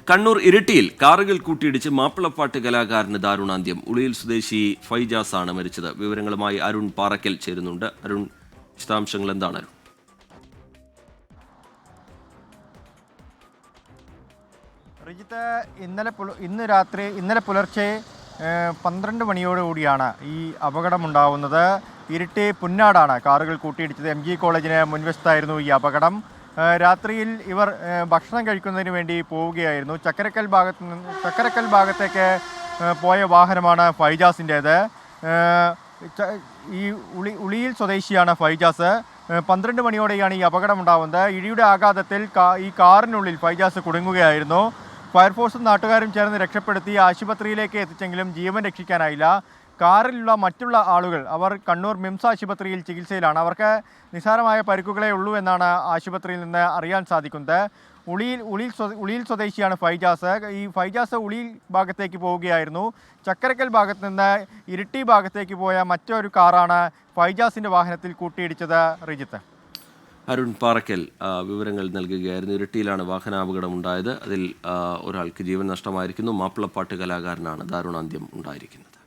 കണ്ണൂർ ഇരിട്ടിയിൽ കാറുകൾ കൂട്ടിയിടിച്ച് മാപ്പിളപ്പാട്ട് കലാകാരന് ദാരുണാന്ത്യം. ഉളിയിൽ സ്വദേശി ഫൈജാസ് ആണ് മരിച്ചത്. വിവരങ്ങളുമായി അരുൺ പാറക്കൽ ചേരുന്നുണ്ട്. അരുൺ, വിശദാംശങ്ങൾ എന്താണ്? അരുൺ, റിജിത്ത്, ഇന്നലെ പുലർച്ചെ 12 മണിയോടുകൂടിയാണ് ഈ അപകടമുണ്ടാവുന്നത്. ഇരിട്ടി പുന്നാടാണ് കാറുകൾ കൂട്ടിയിടിച്ചത്. MG കോളേജിന് മുൻവശത്തായിരുന്നു ഈ അപകടം. രാത്രിയിൽ ഇവർ ഭക്ഷണം കഴിക്കുന്നതിന് വേണ്ടി പോവുകയായിരുന്നു. ചക്കരക്കൽ ഭാഗത്തേക്ക് പോയ വാഹനമാണ് ഫൈജാസിൻ്റേത്. ഈ ഉളിയിൽ സ്വദേശിയാണ് ഫൈജാസ്. 12 മണിയോടെയാണ് ഈ അപകടമുണ്ടാവുന്നത്. ഇടിയുടെ ആഘാതത്തിൽ ഈ കാറിനുള്ളിൽ ഫൈജാസ് കുടുങ്ങുകയായിരുന്നു. ഫയർഫോഴ്സും നാട്ടുകാരും ചേർന്ന് രക്ഷപ്പെടുത്തി ആശുപത്രിയിലേക്ക് എത്തിച്ചെങ്കിലും ജീവൻ രക്ഷിക്കാനായില്ല. കാറിലുള്ള മറ്റുള്ള ആളുകൾ അവർ കണ്ണൂർ മിംസ് ആശുപത്രിയിൽ ചികിത്സയിലാണ്. അവർക്ക് നിസ്സാരമായ പരിക്കുകളേ ഉള്ളൂ എന്നാണ് ആശുപത്രിയിൽ നിന്ന് അറിയാൻ സാധിക്കുന്നത്. ഉളിയിൽ സ്വദേശിയാണ് ഫൈജാസ്. ഈ ഫൈജാസ് ഉളിയിൽ ഭാഗത്തേക്ക് പോവുകയായിരുന്നു. ചക്കരക്കൽ ഭാഗത്ത് നിന്ന് ഇരിട്ടി ഭാഗത്തേക്ക് പോയ മറ്റൊരു കാറാണ് ഫൈജാസിൻ്റെ വാഹനത്തിൽ കൂട്ടിയിടിച്ചത്. റിജിത്ത്, അരുൺ പാറക്കൽ വിവരങ്ങൾ നൽകുകയായിരുന്നു. ഇരിട്ടിയിലാണ് വാഹനാപകടം ഉണ്ടായത്. അതിൽ ഒരാൾക്ക് ജീവൻ നഷ്ടമായിരിക്കുന്നു. മാപ്പിളപ്പാട്ട് കലാകാരനാണ് ദാരുണാന്ത്യം ഉണ്ടായിരിക്കുന്നത്.